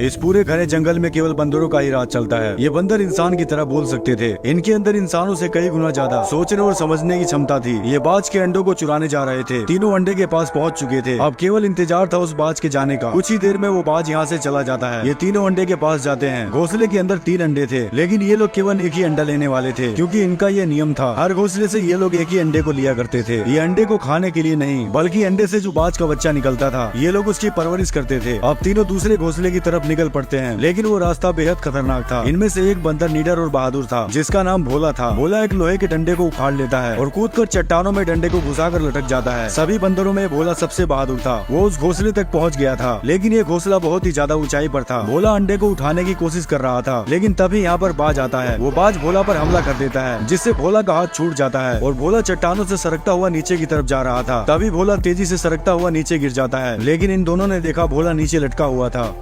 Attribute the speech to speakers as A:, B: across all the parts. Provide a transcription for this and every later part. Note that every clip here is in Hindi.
A: इस पूरे घने जंगल में केवल बंदरों का ही राज चलता है। ये बंदर इंसान की तरह बोल सकते थे। इनके अंदर इंसानों से कई गुना ज्यादा सोचने और समझने की क्षमता थी। ये बाज के अंडों को चुराने जा रहे थे। तीनों अंडे के पास पहुंच चुके थे। अब केवल इंतजार था उस बाज के जाने का। कुछ ही देर में वो बाज यहाँ से चला जाता है। ये तीनों अंडे के पास जाते हैं। घोंसले के अंदर 3 अंडे थे, लेकिन ये लोग केवल एक ही अंडा लेने वाले थे, क्योंकि इनका ये नियम था। हर घोंसले से ये लोग एक ही अंडे को लिया करते थे। ये अंडे को खाने के लिए नहीं, बल्कि अंडे से जो बाज का बच्चा निकलता था, ये लोग उसकी परवरिश करते थे। अब तीनों दूसरे घोंसले की तरफ निकल पड़ते हैं, लेकिन वो रास्ता बेहद खतरनाक था। इनमें से एक बंदर निडर और बहादुर था, जिसका नाम भोला था। भोला एक लोहे के डंडे को उखाड़ लेता है और कूदकर चट्टानों में डंडे को घुसाकर लटक जाता है। सभी बंदरों में भोला सबसे बहादुर था। वो उस घोंसले तक पहुंच गया था, लेकिन ये घोंसला बहुत ही ज्यादा ऊंचाई पर था। भोला अंडे को उठाने की कोशिश कर रहा था, लेकिन तभी यहाँ पर बाज आता है। वो बाज भोला पर हमला कर देता है, जिससे भोला का हाथ छूट जाता है और भोला चट्टानों से सरकता हुआ नीचे की तरफ जा रहा था। तभी भोला तेजी से सरकता हुआ नीचे गिर जाता है, लेकिन इन दोनों ने देखा भोला नीचे लटका हुआ था।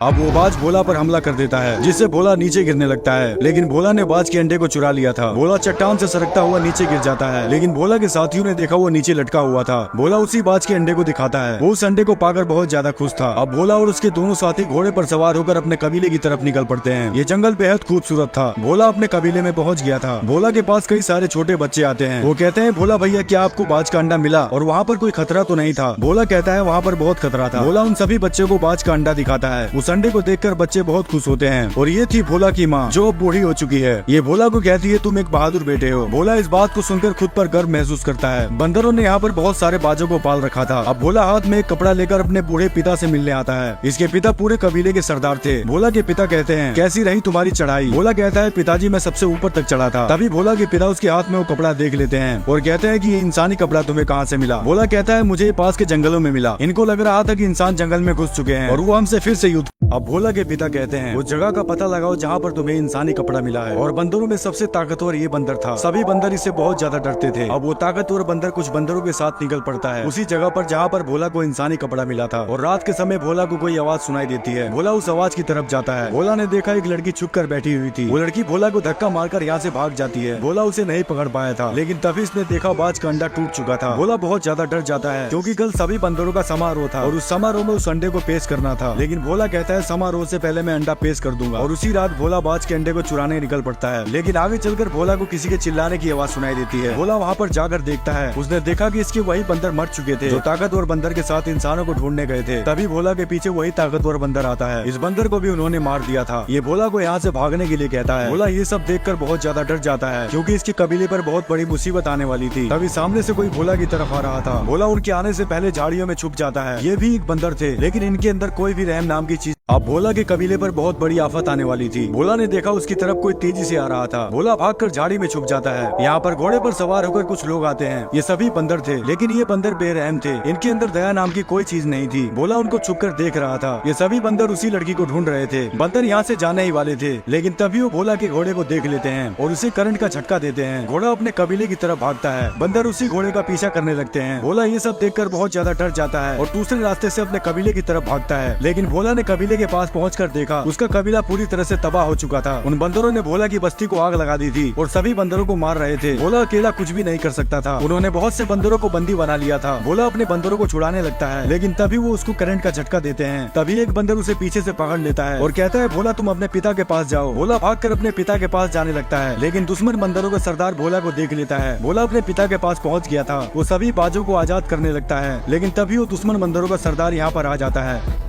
A: अब वो बाज भोला पर हमला कर देता है, जिससे भोला नीचे गिरने लगता है, लेकिन भोला ने बाज के अंडे को चुरा लिया था। भोला चट्टान से सरकता हुआ नीचे गिर जाता है, लेकिन भोला के साथियों ने देखा वो नीचे लटका हुआ था। भोला उसी बाज के अंडे को दिखाता है। वो उस अंडे को पाकर बहुत ज्यादा खुश था। अब भोला और उसके दोनों साथी घोड़े पर सवार होकर अपने कबीले की तरफ निकल पड़ते हैं। ये जंगल बेहद खूबसूरत था। भोला अपने कबीले में पहुँच गया था। भोला के पास कई सारे छोटे बच्चे आते हैं। वो कहते हैं, भोला भैया, क्या आपको बाज का अंडा मिला और वहाँ पर कोई खतरा तो नहीं था? भोला कहता है, वहाँ पर बहुत खतरा था। भोला उन सभी बच्चों को बाज का अंडा दिखाता है। उस अंडे को देखकर बच्चे बहुत खुश होते हैं। और ये थी भोला की माँ, जो अब बूढ़ी हो चुकी है। ये भोला को कहती है, तुम एक बहादुर बेटे हो। भोला इस बात को सुनकर खुद पर गर्व महसूस करता है। बंदरों ने यहाँ पर बहुत सारे बाजों को पाल रखा था। अब भोला हाथ में एक कपड़ा लेकर अपने बूढ़े पिता से मिलने आता है। इसके पिता पूरे कबीले के सरदार थे। भोला के पिता कहते हैं, कैसी रही तुम्हारी चढ़ाई? भोला कहता है, पिताजी मैं सबसे ऊपर तक चढ़ा था। तभी भोला के पिता उसके हाथ में वो कपड़ा देख लेते हैं और कहते हैं कि ये इंसानी कपड़ा तुम्हें कहाँ से मिला? भोला कहता है, मुझे पास के जंगलों में मिला। इनको लग रहा था कि इंसान जंगल में घुस चुके हैं और वो हमसे फिर से युद्ध। अब भोला के पिता कहते हैं, उस जगह का पता लगाओ जहाँ पर तुम्हें इंसानी कपड़ा मिला है। और बंदरों में सबसे ताकतवर ये बंदर था। सभी बंदर इससे बहुत ज्यादा डरते थे। अब वो ताकतवर बंदर कुछ बंदरों के साथ निकल पड़ता है उसी जगह पर जहाँ पर भोला को इंसानी कपड़ा मिला था। और रात के समय भोला को कोई आवाज सुनाई देती है। भोला उस आवाज की तरफ जाता है। भोला ने देखा एक लड़की छुप कर बैठी हुई थी। वो लड़की भोला को धक्का मारकर यहाँ से भाग जाती है। भोला उसे नहीं पकड़ पाया था, लेकिन तभी इसने देखा बाज का अंडा टूट चुका था। भोला बहुत ज्यादा डर जाता है, क्योंकि कल सभी बंदरों का समारोह था और उस समारोह में उस अंडे को पेश करना था। लेकिन भोला कहता है, समारोह से पहले मैं अंडा पेश कर दूंगा। और उसी रात भोला बाज के अंडे को चुराने निकल पड़ता है। लेकिन आगे चलकर भोला को किसी के चिल्लाने की आवाज सुनाई देती है। भोला वहाँ पर जाकर देखता है। उसने देखा कि इसके वही बंदर मर चुके थे, जो ताकतवर बंदर के साथ इंसानों को ढूंढने गए थे। तभी भोला के पीछे वही ताकतवर बंदर आता है। इस बंदर को भी उन्होंने मार दिया था। ये भोला को यहाँ से भागने के लिए कहता है। भोला ये सब देखकर बहुत ज्यादा डर जाता है, क्योंकि इसके कबीले पर बहुत बड़ी मुसीबत आने वाली थी। तभी सामने से कोई भोला की तरफ आ रहा था। भोला उनके आने से पहले झाड़ियों में छुप जाता है। ये भी एक बंदर थे, लेकिन इनके अंदर कोई भी रहम नाम की चीज। अब भोला के कबीले पर बहुत बड़ी आफत आने वाली थी। भोला ने देखा उसकी तरफ कोई तेजी से आ रहा था। भोला भागकर झाड़ी में छुप जाता है। यहाँ पर घोड़े पर सवार होकर कुछ लोग आते हैं। ये सभी बंदर थे, लेकिन ये बंदर बेरहम थे। इनके अंदर दया नाम की कोई चीज नहीं थी। भोला उनको छुपकर देख रहा था। ये सभी बंदर उसी लड़की को ढूंढ रहे थे। बंदर यहाँ से जाने ही वाले थे, लेकिन तभी वो भोला के घोड़े को देख लेते हैं और उसे करंट का झटका देते हैं। घोड़ा अपने कबीले की तरफ भागता है। बंदर उसी घोड़े का पीछा करने लगते हैं। भोला ये सब देखकर बहुत ज्यादा डर जाता है और दूसरे रास्ते से अपने कबीले की तरफ भागता है। लेकिन भोला ने कबीले के पास पहुंचकर देखा, उसका कबीला पूरी तरह से तबाह हो चुका था। उन बंदरों ने भोला की बस्ती को आग लगा दी थी और सभी बंदरों को मार रहे थे। भोला अकेला कुछ भी नहीं कर सकता था। उन्होंने बहुत से बंदरों को बंदी बना लिया था। भोला अपने बंदरों को छुड़ाने लगता है, लेकिन तभी वो उसको करंट का झटका देते हैं। तभी एक बंदर उसे पीछे से पकड़ लेता है और कहता है, भोला तुम अपने पिता के पास जाओ। भोला भागकर अपने पिता के पास जाने लगता है, लेकिन दुश्मन बंदरों का सरदार भोला को देख लेता है। भोला अपने पिता के पास पहुँच गया था। वो सभी बाजों को आजाद करने लगता है, लेकिन तभी वो दुश्मन बंदरों का सरदार यहाँ पर आ जाता है।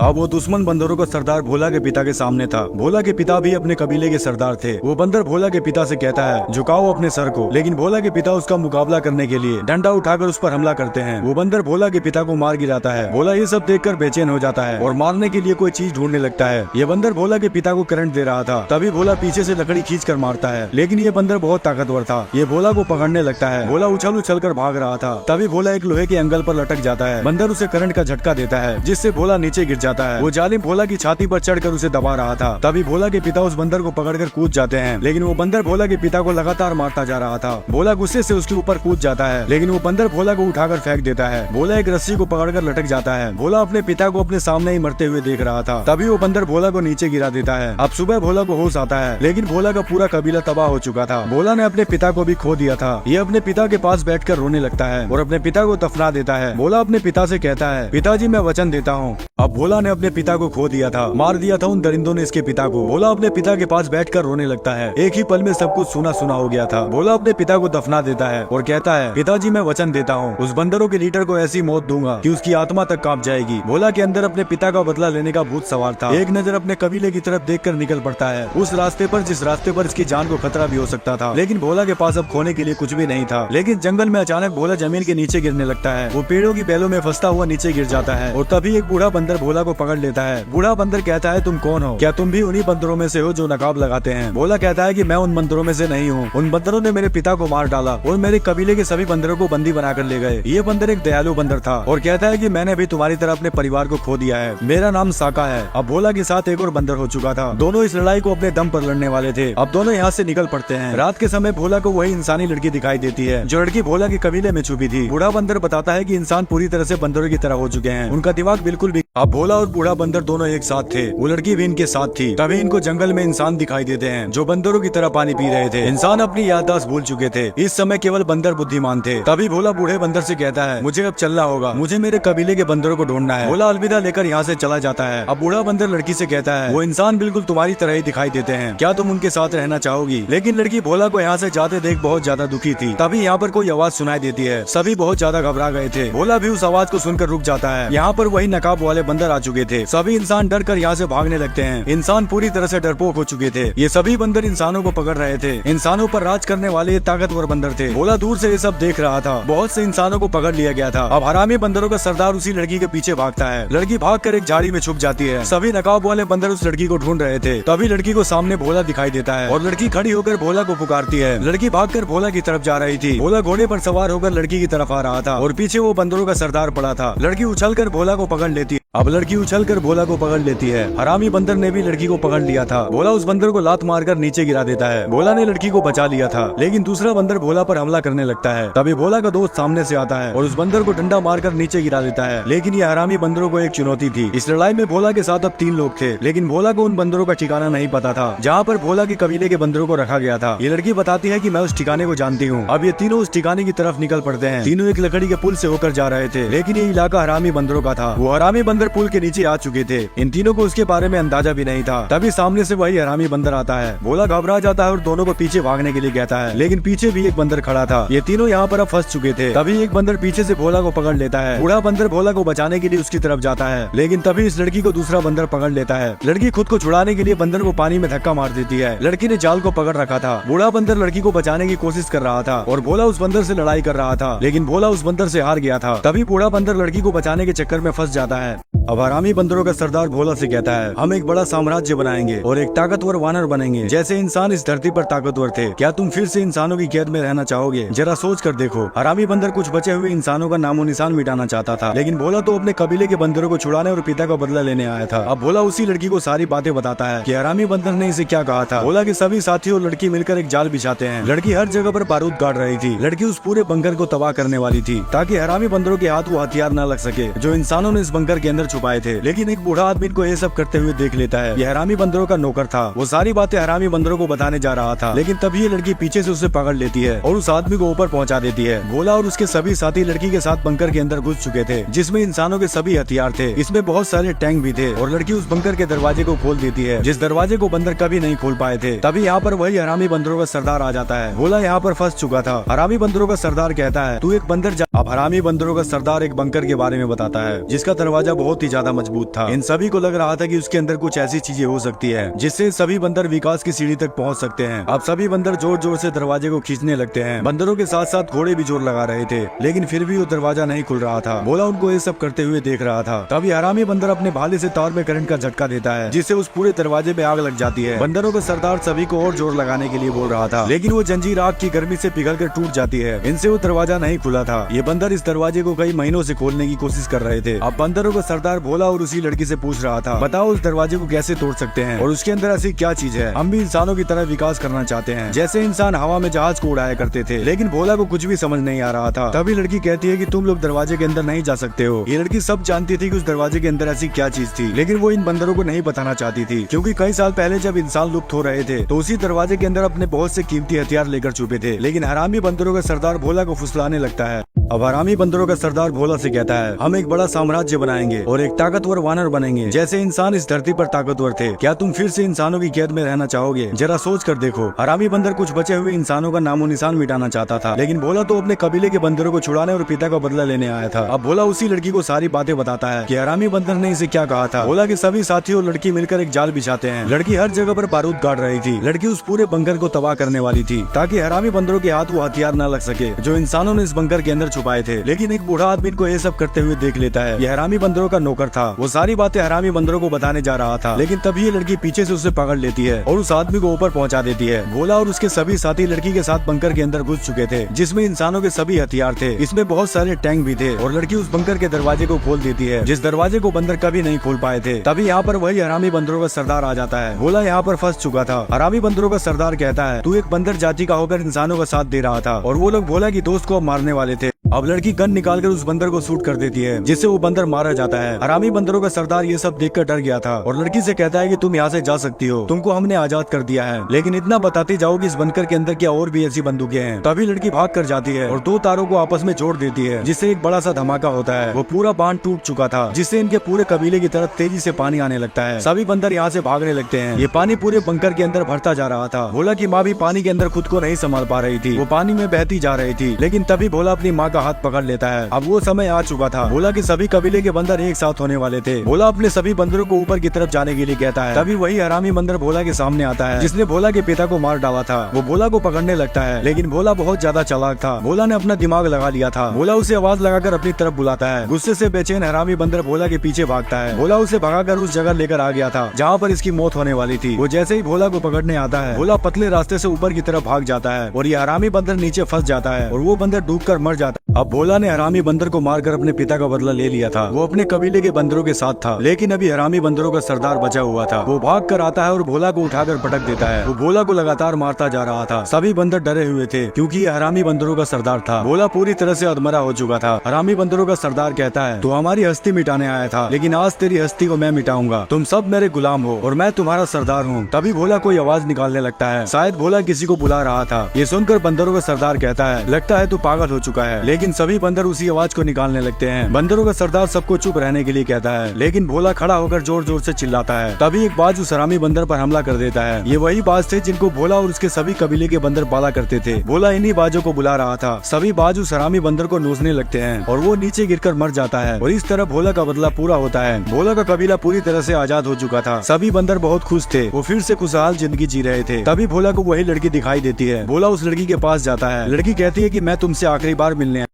A: अब वो दुश्मन बंदरों का सरदार भोला के पिता के सामने था। भोला के पिता भी अपने कबीले के सरदार थे। वो बंदर भोला के पिता से कहता है, झुकाओ अपने सर को। लेकिन भोला के पिता उसका मुकाबला करने के लिए डंडा उठाकर उस पर हमला करते हैं। वो बंदर भोला के पिता को मार गिराता है। भोला ये सब देखकर बेचैन हो जाता है और मारने के लिए कोई चीज ढूंढने लगता है। ये बंदर भोला के पिता को करंट दे रहा था। तभी भोला पीछे से लकड़ी खींच कर मारता है, लेकिन ये बंदर बहुत ताकतवर था। ये भोला को पकड़ने लगता है। भोला उछल उछल कर भाग रहा था। तभी भोला एक लोहे के एंगल पर लटक जाता है। बंदर उसे करंट का झटका देता है, जिससे भोला नीचे गिर जाता है। वो जालिम भोला की छाती पर चढ़कर उसे दबा रहा था। तभी भोला के पिता उस बंदर को पकड़कर कूद जाते हैं, लेकिन वो बंदर भोला के पिता को लगातार मारता जा रहा था। भोला गुस्से से उसके ऊपर कूद जाता है, लेकिन वो बंदर भोला को उठाकर फेंक देता है। भोला एक रस्सी को पकड़कर लटक जाता है। भोला अपने पिता को अपने सामने ही मरते हुए देख रहा था। तभी वो बंदर भोला को नीचे गिरा देता है। अब सुबह भोला को होश आता है, लेकिन भोला का पूरा कबीला तबाह हो चुका था। भोला ने अपने पिता को भी खो दिया था। ये अपने पिता के पास बैठकर रोने लगता है और अपने पिता को दफना देता है। भोला अपने पिता से कहता है, पिताजी मैं वचन देता हूँ। अब भोला भोला ने अपने पिता को खो दिया था, मार दिया था उन दरिंदों ने इसके पिता को। भोला अपने पिता के पास बैठकर रोने लगता है। एक ही पल में सब कुछ सुना सुना हो गया था। भोला अपने पिता को दफना देता है और कहता है, पिताजी मैं वचन देता हूँ उस बंदरों के लीडर को ऐसी मौत दूंगा कि उसकी आत्मा तक कांप जाएगी। भोला के अंदर अपने पिता का बदला लेने का भूत सवार था। एक नजर अपने कबीले की तरफ देखकर निकल पड़ता है, उस रास्ते पर जिस रास्ते पर इसकी जान को खतरा भी हो सकता था। लेकिन भोला के पास अब खोने के लिए कुछ भी नहीं था। लेकिन जंगल में अचानक भोला जमीन के नीचे गिरने लगता है। वो पेड़ों की बेलों में फंसता हुआ नीचे गिर जाता है और तभी एक बूढ़ा बंदर भोला को पकड़ लेता है। बूढ़ा बंदर कहता है, तुम कौन हो? क्या तुम भी उन्हीं बंदरों में से हो जो नकाब लगाते हैं? भोला कहता है कि मैं उन बंदरों में से नहीं हूँ। उन बंदरों ने मेरे पिता को मार डाला और मेरे कबीले के सभी बंदरों को बंदी बनाकर ले गए। ये बंदर एक दयालु बंदर था और कहता है कि मैंने भी तुम्हारी तरह अपने परिवार को खो दिया है। मेरा नाम साका है। अब भोला के साथ एक और बंदर हो चुका था। दोनों इस लड़ाई को अपने दम पर लड़ने वाले थे। अब दोनों यहाँ से निकल पड़ते हैं। रात के समय भोला को वही इंसानी लड़की दिखाई देती है जो लड़की भोला के कबीले में छुपी थी। बूढ़ा बंदर बताता है कि इंसान पूरी तरह से बंदरों की तरह हो चुके हैं, उनका दिमाग बिल्कुल भी। अब भोला और बूढ़ा बंदर दोनों एक साथ थे। वो लड़की भी इनके साथ थी। तभी इनको जंगल में इंसान दिखाई देते हैं जो बंदरों की तरह पानी पी रहे थे। इंसान अपनी याददाश्त भूल चुके थे। इस समय केवल बंदर बुद्धिमान थे। तभी भोला बूढ़े बंदर से कहता है, मुझे अब चलना होगा, मुझे मेरे कबीले के बंदरों को ढूंढना है। भोला अलविदा लेकर यहाँ से चला जाता है। अब बूढ़ा बंदर लड़की से कहता है, वो इंसान बिल्कुल तुम्हारी तरह ही दिखाई देते हैं, क्या तुम उनके साथ रहना चाहोगी? लेकिन लड़की भोला को यहाँ से जाते देख बहुत ज्यादा दुखी थी। तभी यहाँ पर कोई आवाज सुनाई देती है। सभी बहुत ज्यादा घबरा गए थे। भोला भी उस आवाज को सुनकर रुक जाता है। यहाँ पर वही नकाब वाले बंदर आ चुके थे। सभी इंसान डर कर यहाँ से भागने लगते हैं। इंसान पूरी तरह से डरपोक हो चुके थे। ये सभी बंदर इंसानों को पकड़ रहे थे। इंसानों पर राज करने वाले ये ताकतवर बंदर थे। भोला दूर से ये सब देख रहा था। बहुत से इंसानों को पकड़ लिया गया था। अब हरामी बंदरों का सरदार उसी लड़की के पीछे भागता है। लड़की भागकर एक झाड़ी में छुप जाती है। सभी नकाब वाले बंदर उस लड़की को ढूंढ रहे थे। तभी लड़की को सामने भोला दिखाई देता है और लड़की खड़ी होकर भोला को पुकारती है। लड़की भागकर भोला की तरफ जा रही थी। भोला घोड़े पर सवार होकर लड़की की तरफ आ रहा था और पीछे वो बंदरों का सरदार पड़ा था। लड़की उछलकर भोला को पकड़ लेती है। अब लड़की उछलकर भोला को पकड़ लेती है। हरामी बंदर ने भी लड़की को पकड़ लिया था। भोला उस बंदर को लात मारकर नीचे गिरा देता है। भोला ने लड़की को बचा लिया था, लेकिन दूसरा बंदर भोला पर हमला करने लगता है। तभी भोला का दोस्त सामने से आता है और उस बंदर को डंडा मारकर नीचे गिरा देता है। लेकिन ये हरामी बंदरों को एक चुनौती थी। इस लड़ाई में भोला के साथ अब 3 लोग थे, लेकिन भोला को उन बंदरों का ठिकाना नहीं पता था जहाँ पर भोला के कबीले के बंदरों को रखा गया था। ये लड़की बताती है कि मैं उस ठिकाने को जानती हूँ। अब ये तीनों उस ठिकाने की तरफ निकल पड़ते हैं। तीनों एक लकड़ी के पुल से होकर जा रहे थे, लेकिन ये इलाका हरामी बंदरों का था। वो हरामी बंदर पुल के नीचे आ चुके थे। इन तीनों को उसके बारे में अंदाजा भी नहीं था। तभी सामने से वही हरामी बंदर आता है। भोला घबरा जाता है और दोनों को पीछे भागने के लिए कहता है, लेकिन पीछे भी एक बंदर खड़ा था। ये तीनों यहाँ पर अब फंस चुके थे। तभी एक बंदर पीछे से भोला को पकड़ लेता है। बूढ़ा बंदर भोला को बचाने के लिए उसकी तरफ जाता है, लेकिन तभी इस लड़की को दूसरा बंदर पकड़ लेता है। लड़की खुद को छुड़ाने के लिए बंदर को पानी में धक्का मार देती है। लड़की ने जाल को पकड़ रखा था। बूढ़ा बंदर लड़की को बचाने की कोशिश कर रहा था और भोला उस बंदर से लड़ाई कर रहा था, लेकिन भोला उस बंदर से हार गया था। तभी बूढ़ा बंदर लड़की को बचाने के चक्कर में फंस जाता है। अब हरामी बंदरों का सरदार भोला से कहता है, हम एक बड़ा साम्राज्य बनाएंगे और एक ताकतवर वानर बनेंगे, जैसे इंसान इस धरती पर ताकतवर थे। क्या तुम फिर से इंसानों की कैद में रहना चाहोगे? जरा सोच कर देखो। हरामी बंदर कुछ बचे हुए इंसानों का नामो निशान मिटाना चाहता था, लेकिन भोला तो अपने कबीले के बंदरों को छुड़ाने और पिता का बदला लेने आया था। अब भोला उसी लड़की को सारी बातें बताता है कि हरामी बंदर ने इसे क्या कहा था। भोला के सभी साथी और लड़की मिलकर एक जाल बिछाते हैं। लड़की हर जगह पर बारूद गाड़ रही थी। लड़की उस पूरे बंकर को तबाह करने वाली थी, ताकि हरामी बंदरों के हाथ वो हथियार न लग सके जो इंसानों ने इस बंकर के अंदर छुपाए थे। लेकिन एक बूढ़ा आदमी को ये सब करते हुए देख लेता है। ये हरामी बंदरों का नौकर था। वो सारी बातें हरामी बंदरों को बताने जा रहा था, लेकिन तभी ये लड़की पीछे से उसे पकड़ लेती है और उस आदमी को ऊपर पहुंचा देती है। भोला और उसके सभी साथी लड़की के साथ बंकर के अंदर घुस चुके थे, जिसमें इंसानों के सभी हथियार थे। इसमें बहुत सारे टैंक भी थे और लड़की उस बंकर के दरवाजे को खोल देती है, जिस दरवाजे को बंदर कभी नहीं खोल पाए थे। तभी यहाँ पर वही हरामी बंदरों का सरदार आ जाता है। भोला यहाँ पर फंस चुका था। हरामी बंदरों का सरदार कहता है, तू एक बंदर जा। अब हरामी बंदरों का सरदार एक बंकर के बारे में बताता है, जिसका दरवाजा बहुत ही ज्यादा मजबूत था। इन सभी को लग रहा था कि उसके अंदर कुछ ऐसी चीजें हो सकती है जिससे सभी बंदर विकास की सीढ़ी तक पहुंच सकते हैं। अब सभी बंदर जोर जोर से दरवाजे को खींचने लगते हैं। बंदरों के साथ साथ घोड़े भी जोर लगा रहे थे, लेकिन फिर भी वो दरवाजा नहीं खुल रहा था। भोला उनको ये सब करते हुए देख रहा था। तभी हरामी बंदर अपने भाले से तार में करंट का झटका देता है, जिससे उस पूरे दरवाजे में आग लग जाती है। बंदरों का सरदार सभी को और जोर लगाने के लिए बोल रहा था, लेकिन वो जंजीर आग की गर्मी से पिघल कर टूट जाती है। इनसे वो दरवाजा नहीं खुला था। ये बंदर इस दरवाजे को कई महीनों से खोलने की कोशिश कर रहे थे। अब बंदरों का सरदार भोला और उसी लड़की से पूछ रहा था, बताओ उस दरवाजे को कैसे तोड़ सकते हैं और उसके अंदर ऐसी क्या चीज है? हम भी इंसानों की तरह विकास करना चाहते हैं, जैसे इंसान हवा में जहाज को उड़ाया करते थे। लेकिन भोला को कुछ भी समझ नहीं आ रहा था। तभी लड़की कहती है कि तुम लोग दरवाजे के अंदर नहीं जा सकते हो। ये लड़की सब जानती थी कि उस दरवाजे के अंदर ऐसी क्या चीज थी, लेकिन वो इन बंदरों को नहीं बताना चाहती थी, क्योंकि कई साल पहले जब इंसान लुप्त हो रहे थे तो उसी दरवाजे के अंदर अपने बहुत से कीमती हथियार लेकर छुपे थे। लेकिन हरामी बंदरों का सरदार भोला को फुसलाने लगता है। अब हरामी बंदरों का सरदार भोला से कहता है, हम एक बड़ा साम्राज्य बनाएंगे और एक ताकतवर वानर बनेंगे। जैसे इंसान इस धरती पर ताकतवर थे, क्या तुम फिर से इंसानों की कैद में रहना चाहोगे? जरा सोच कर देखो। हरामी बंदर कुछ बचे हुए इंसानों का नामो निशान मिटाना चाहता था, लेकिन भोला तो अपने कबीले के बंदरों को छुड़ाने और पिता का बदला लेने आया था। अब भोला उसी लड़की को सारी बातें बताता है कि हरामी बंदर ने इसे क्या कहा था। भोला के सभी साथी और लड़की मिलकर एक जाल बिछाते हैं। लड़की हर जगह पर बारूद गाड़ रही थी। लड़की उस पूरे बंकर को तबाह करने वाली थी, ताकि हरामी बंदरों के हाथ वो हथियार न लग सके जो इंसानों ने इस बंकर के अंदर छुपाए थे। लेकिन एक बूढ़ा आदमी को ये सब करते हुए देख लेता है। ये हरामी बंदरों का नौकर था। वो सारी बातें हरामी बंदरों को बताने जा रहा था, लेकिन तभी ये लड़की पीछे से उसे पकड़ लेती है और उस आदमी को ऊपर पहुंचा देती है। भोला और उसके सभी साथी लड़की के साथ बंकर के अंदर घुस चुके थे, जिसमें इंसानों के सभी हथियार थे। इसमें बहुत सारे टैंक भी थे और लड़की उस बंकर के दरवाजे को खोल देती है, जिस दरवाजे को बंदर कभी नहीं खोल पाए थे। तभी यहाँ पर वही हरामी बंदरों का सरदार आ जाता है। भोला यहाँ पर फंस चुका था। हरामी बंदरों का सरदार कहता है, तू एक बंदर जाति का होकर इंसानों का साथ दे रहा था और वो लोग भोला की दोस्त को मारने वाले थे। अब लड़की गन निकालकर उस बंदर को शूट कर देती है, जिससे वो बंदर मारा जाता है। हरामी बंदरों का सरदार ये सब देखकर डर गया था और लड़की से कहता है कि तुम यहाँ से जा सकती हो, तुमको हमने आजाद कर दिया है, लेकिन इतना बताते जाओ कि इस बंकर के अंदर क्या और भी ऐसी बंदूकें हैं। तभी लड़की भाग कर जाती है और दो तारों को आपस में जोड़ देती है, जिससे एक बड़ा सा धमाका होता है। वो पूरा बांध टूट चुका था, जिससे इनके पूरे कबीले की तरफ तेजी से पानी आने लगता है। सभी बंदर यहाँ से भागने लगते हैं। ये पानी पूरे बंकर के अंदर भरता जा रहा था। भोला की माँ भी पानी के अंदर खुद को नहीं संभाल पा रही थी, वो पानी में बहती जा रही थी। लेकिन तभी भोला अपनी माँ का हाथ पकड़ लेता है। अब वो समय आ चुका था। भोला के सभी कबीले के बंदर एक साथ होने वाले थे। भोला अपने सभी बंदरों को ऊपर की तरफ जाने के लिए कहता है। तभी वही हरामी बंदर भोला के सामने आता है, जिसने भोला के पिता को मार डाला था। वो भोला को पकड़ने लगता है, लेकिन भोला बहुत ज्यादा चालाक था। भोला ने अपना दिमाग लगा लिया था। भोला उसे आवाज लगाकर अपनी तरफ बुलाता है। गुस्से से बेचैन हरामी बंदर भोला के पीछे भागता है। भोला उसे भगाकर उस जगह लेकर आ गया था जहाँ पर इसकी मौत होने वाली थी। वो जैसे ही भोला को पकड़ने आता है, भोला पतले रास्ते से ऊपर की तरफ भाग जाता है और ये हरामी बंदर नीचे फंस जाता है और वो बंदर डूबकर मर जाता है। अब भोला ने हरामी बंदर को मारकर अपने पिता का बदला ले लिया था। वो अपने कबीले के बंदरों के साथ था, लेकिन अभी हरामी बंदरों का सरदार बचा हुआ था। वो भाग कर आता है और भोला को उठाकर पटक देता है। वो भोला को लगातार मारता जा रहा था। सभी बंदर डरे हुए थे, क्योंकि ये हरामी बंदरों का सरदार था। भोला पूरी तरह से अधमरा हो चुका था। हरामी बंदरों का सरदार कहता है, तू हमारी हस्ती मिटाने आया था, लेकिन आज तेरी हस्ती को मैं मिटाऊंगा। तुम सब मेरे गुलाम हो और मैं तुम्हारा सरदार हूँ। तभी भोला कोई आवाज निकालने लगता है। शायद भोला किसी को बुला रहा था। ये सुनकर बंदरों का सरदार कहता है, लगता है तू पागल हो चुका है। लेकिन सभी बंदर उसी आवाज को निकालने लगते हैं। बंदरों का सरदार सबको चुप रहने के लिए कहता है, लेकिन भोला खड़ा होकर जोर जोर से चिल्लाता है। तभी एक बाज उस हरामी बंदर पर हमला कर देता है। ये वही बाज थे जिनको भोला और उसके सभी कबीले के बंदर पाला करते थे। भोला इन्हीं बाजों को बुला रहा था। सभी बाज उस हरामी बंदर को नोचने लगते हैं और वो नीचे गिरकर मर जाता है और इस तरह भोला का बदला पूरा होता है। भोला का कबीला पूरी तरह से आजाद हो चुका था। सभी बंदर बहुत खुश थे। वो फिर से खुशहाल जिंदगी जी रहे थे। तभी भोला को वही लड़की दिखाई देती है। भोला उस लड़की के पास जाता है। लड़की कहती है कि मैं तुमसे आखिरी बार मिलने